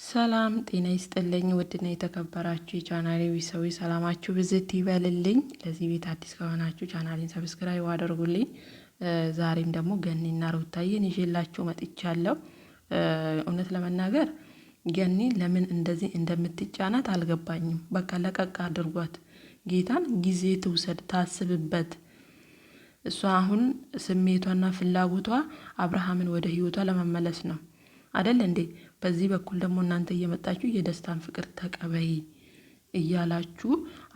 ሰላም ጤና ይስጥልኝ ውድና የተከበራችሁ የቻናሌ ቤተሰቦች ሰላማችሁ ብዝት ይበልልኝ። ለዚህ ቤት አዲስ ከሆናችሁ ቻናሌን ሰብስክራይብ አድርጉልኝ። ዛሬም ደግሞ ገኒና ሩታዬን ይዤላችሁ መጥቻለሁ። እውነት ለመናገር ገኒ ለምን እንደዚህ እንደምትጫናት አልገባኝም። በቃ ለቀቅ አድርጓት። ጌታን ጊዜ ትውሰድ፣ ታስብበት። እሷ አሁን ስሜቷና ፍላጎቷ አብርሃምን ወደ ህይወቷ ለመመለስ ነው አይደል እንዴ? በዚህ በኩል ደግሞ እናንተ እየመጣችሁ የደስታን ፍቅር ተቀበይ እያላችሁ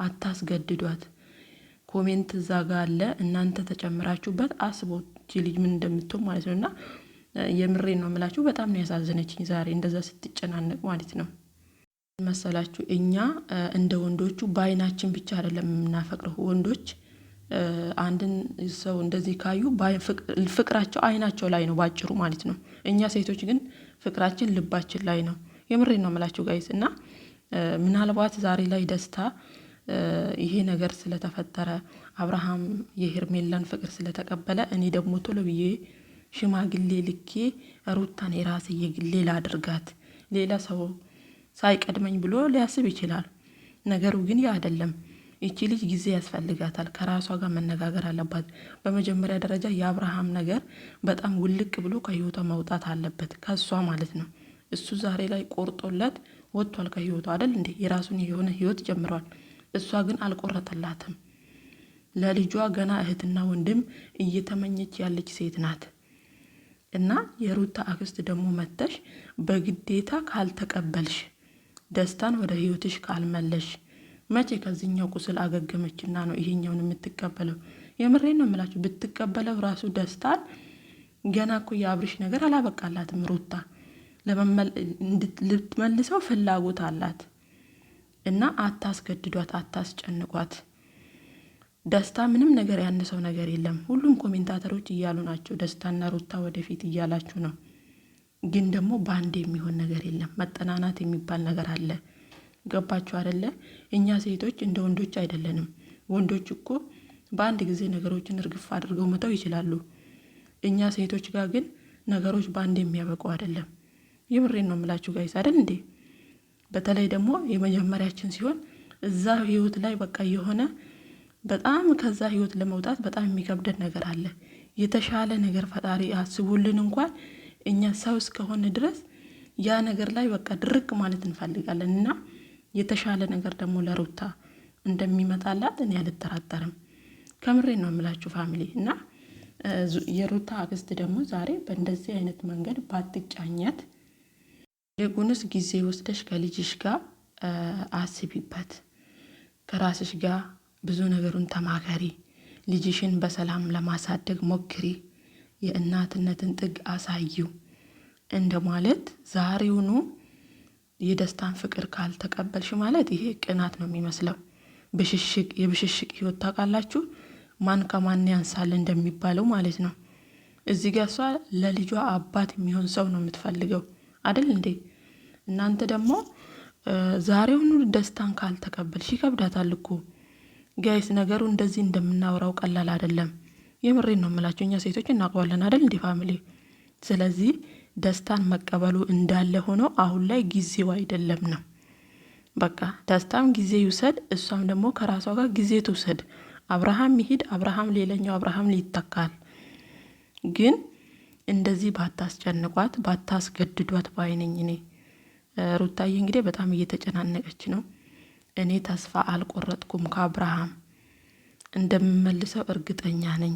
አታስገድዷት። ኮሜንት እዛ ጋር አለ፣ እናንተ ተጨምራችሁበት አስቦት ልጅ ምን እንደምትሆን ማለት ነውና የምሬን ነው የምላችሁ። በጣም ነው ያሳዘነችኝ ዛሬ እንደዛ ስትጨናነቅ ማለት ነው። መሰላችሁ እኛ እንደ ወንዶቹ በአይናችን ብቻ አይደለም የምናፈቅረው። ወንዶች አንድን ሰው እንደዚህ ካዩ ፍቅራቸው አይናቸው ላይ ነው ባጭሩ ማለት ነው። እኛ ሴቶች ግን ፍቅራችን ልባችን ላይ ነው። የምሬን ነው የምላችሁ ጋይስ። እና ምናልባት ዛሬ ላይ ደስታ ይሄ ነገር ስለተፈጠረ አብርሃም የሄርሜላን ፍቅር ስለተቀበለ እኔ ደግሞ ቶሎ ብዬ ሽማግሌ ልኬ ሩታን የራሴ የግሌ ላድርጋት ሌላ ሰው ሳይቀድመኝ ብሎ ሊያስብ ይችላል። ነገሩ ግን ያ አይደለም። ይቺ ልጅ ጊዜ ያስፈልጋታል። ከራሷ ጋር መነጋገር አለባት። በመጀመሪያ ደረጃ የአብርሃም ነገር በጣም ውልቅ ብሎ ከህይወቷ መውጣት አለበት፣ ከሷ ማለት ነው። እሱ ዛሬ ላይ ቆርጦለት ወጥቷል ከህይወቷ አይደል እንዴ? የራሱን የሆነ ህይወት ጀምሯል። እሷ ግን አልቆረጠላትም። ለልጇ ገና እህትና ወንድም እየተመኘች ያለች ሴት ናት። እና የሩታ አክስት ደግሞ መተሽ በግዴታ ካልተቀበልሽ፣ ደስታን ወደ ህይወትሽ ካልመለሽ መቼ ከዚህኛው ቁስል አገገመችና ነው ይሄኛውን የምትቀበለው? የምሬን ነው የምላችሁ። ብትቀበለው ራሱ ደስታን ገና እኮ የአብርሽ ነገር አላበቃላትም። ሩታ ልትመልሰው ፍላጎት አላት። እና አታስገድዷት፣ አታስጨንቋት። ደስታ ምንም ነገር ያነሰው ነገር የለም። ሁሉም ኮሜንታተሮች እያሉ ናቸው ደስታና ሩታ ወደፊት እያላችሁ ነው። ግን ደግሞ በአንድ የሚሆን ነገር የለም። መጠናናት የሚባል ነገር አለ። ገባችሁ አይደለ? እኛ ሴቶች እንደ ወንዶች አይደለንም። ወንዶች እኮ በአንድ ጊዜ ነገሮችን እርግፍ አድርገው መተው ይችላሉ። እኛ ሴቶች ጋር ግን ነገሮች በአንድ የሚያበቁ አይደለም። የምሬን ነው የምላችሁ ጋይስ አይደል እንዴ? በተለይ ደግሞ የመጀመሪያችን ሲሆን እዛ ህይወት ላይ በቃ የሆነ በጣም ከዛ ህይወት ለመውጣት በጣም የሚከብደን ነገር አለ። የተሻለ ነገር ፈጣሪ አስቡልን እንኳን እኛ ሰው እስከሆነ ድረስ ያ ነገር ላይ በቃ ድርቅ ማለት እንፈልጋለን። እና የተሻለ ነገር ደግሞ ለሩታ እንደሚመጣላት እኔ አልጠራጠርም። ከምሬን ነው የምላችሁ ፋሚሊ። እና የሩታ አክስት ደግሞ ዛሬ በእንደዚህ አይነት መንገድ ባትጫኘት፣ ይልቁንስ ጊዜ ወስደሽ ከልጅሽ ጋር አስቢበት። ከራስሽ ጋር ብዙ ነገሩን ተማከሪ። ልጅሽን በሰላም ለማሳደግ ሞክሪ። የእናትነትን ጥግ አሳዩ። እንደ ማለት ዛሬውኑ የደስታን ፍቅር ካልተቀበልሽ ማለት ይሄ ቅናት ነው የሚመስለው። የብሽሽቅ ህይወት ታውቃላችሁ፣ ማን ከማን ያንሳል እንደሚባለው ማለት ነው። እዚህ ጋር እሷ ለልጇ አባት የሚሆን ሰው ነው የምትፈልገው አይደል እንዴ? እናንተ ደግሞ ዛሬውኑ ደስታን ካልተቀበልሽ ይከብዳታል እኮ ጋይስ። ነገሩ እንደዚህ እንደምናወራው ቀላል አይደለም። የምሬን ነው የምላችሁ። እኛ ሴቶች እናውቀዋለን አይደል እንዴ ፋሚሊ። ስለዚህ ደስታን መቀበሉ እንዳለ ሆኖ አሁን ላይ ጊዜው አይደለም ነው። በቃ ደስታም ጊዜ ይውሰድ፣ እሷም ደግሞ ከራሷ ጋር ጊዜ ትውሰድ። አብርሃም ይሄድ፣ አብርሃም ሌላኛው አብርሃም ሊተካል። ግን እንደዚህ ባታስጨንቋት፣ ባታስገድዷት ባይነኝ እኔ። ሩታዬ እንግዲህ በጣም እየተጨናነቀች ነው። እኔ ተስፋ አልቆረጥኩም፣ ከአብርሃም እንደምመልሰው እርግጠኛ ነኝ።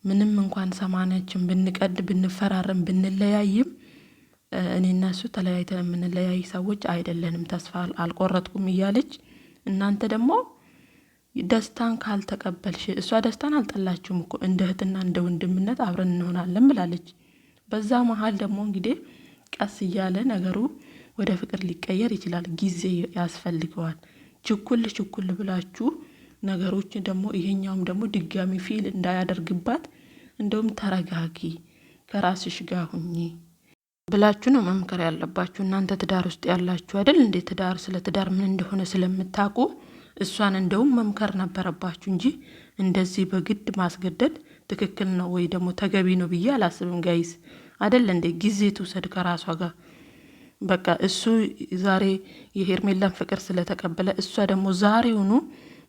ምንም እንኳን ሰማንያችን ብንቀድ ብንፈራረም ብንለያይም እኔና እሱ ተለያይተን የምንለያይ ሰዎች አይደለንም። ተስፋ አልቆረጥኩም እያለች እናንተ ደግሞ ደስታን ካልተቀበልሽ፣ እሷ ደስታን አልጠላችሁም እኮ እንደ እህትና እንደ ወንድምነት አብረን እንሆናለን ብላለች። በዛ መሀል ደግሞ እንግዲህ ቀስ እያለ ነገሩ ወደ ፍቅር ሊቀየር ይችላል። ጊዜ ያስፈልገዋል። ችኩል ብላችሁ ነገሮችን ደግሞ ይሄኛውም ደግሞ ድጋሚ ፊል እንዳያደርግባት እንደውም ተረጋጊ፣ ከራስሽ ጋር ሁኚ ብላችሁ ነው መምከር ያለባችሁ። እናንተ ትዳር ውስጥ ያላችሁ አይደል እንዴ? ትዳር ስለ ትዳር ምን እንደሆነ ስለምታውቁ እሷን እንደውም መምከር ነበረባችሁ እንጂ እንደዚህ በግድ ማስገደድ ትክክል ነው ወይ ደግሞ ተገቢ ነው ብዬ አላስብም ጋይስ። አይደል እንዴ? ጊዜ ትውሰድ ከራሷ ጋር በቃ እሱ ዛሬ የሄርሜላን ፍቅር ስለተቀበለ እሷ ደግሞ ዛሬውኑ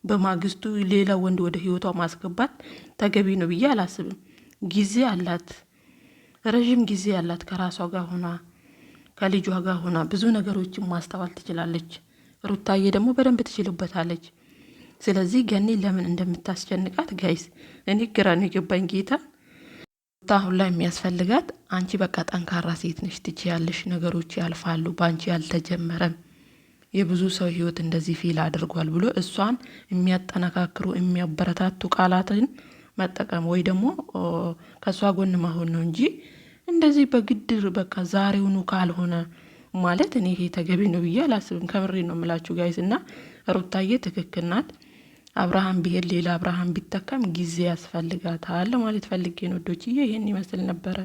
በማግስቱ ሌላ ወንድ ወደ ህይወቷ ማስገባት ተገቢ ነው ብዬ አላስብም። ጊዜ አላት፣ ረዥም ጊዜ አላት። ከራሷ ጋር ሆና ከልጇ ጋር ሆና ብዙ ነገሮችን ማስተዋል ትችላለች። ሩታዬ ደግሞ በደንብ ትችልበታለች። ስለዚህ ገኒ ለምን እንደምታስጨንቃት ጋይስ እኔ ግራ ነው የገባኝ ጌታ። ሩታ አሁን ላይ የሚያስፈልጋት አንቺ በቃ ጠንካራ ሴት ነሽ፣ ትችያለሽ፣ ነገሮች ያልፋሉ፣ በአንቺ ያልተጀመረም የብዙ ሰው ህይወት እንደዚህ ፊል አድርጓል ብሎ እሷን የሚያጠነካክሩ የሚያበረታቱ ቃላትን መጠቀም ወይ ደግሞ ከእሷ ጎን መሆን ነው እንጂ እንደዚህ በግድር በቃ ዛሬውኑ ካልሆነ ማለት እኔ ይሄ ተገቢ ነው ብዬ አላስብም። ከምሬ ነው የምላችሁ ጋይስ። እና ሩታዬ ትክክል ናት። አብርሃም ቢሄድ ሌላ አብርሃም ቢተካም ጊዜ ያስፈልጋታል ማለት ፈልጌ ነው ዶችዬ። ይሄን ይመስል ነበረ።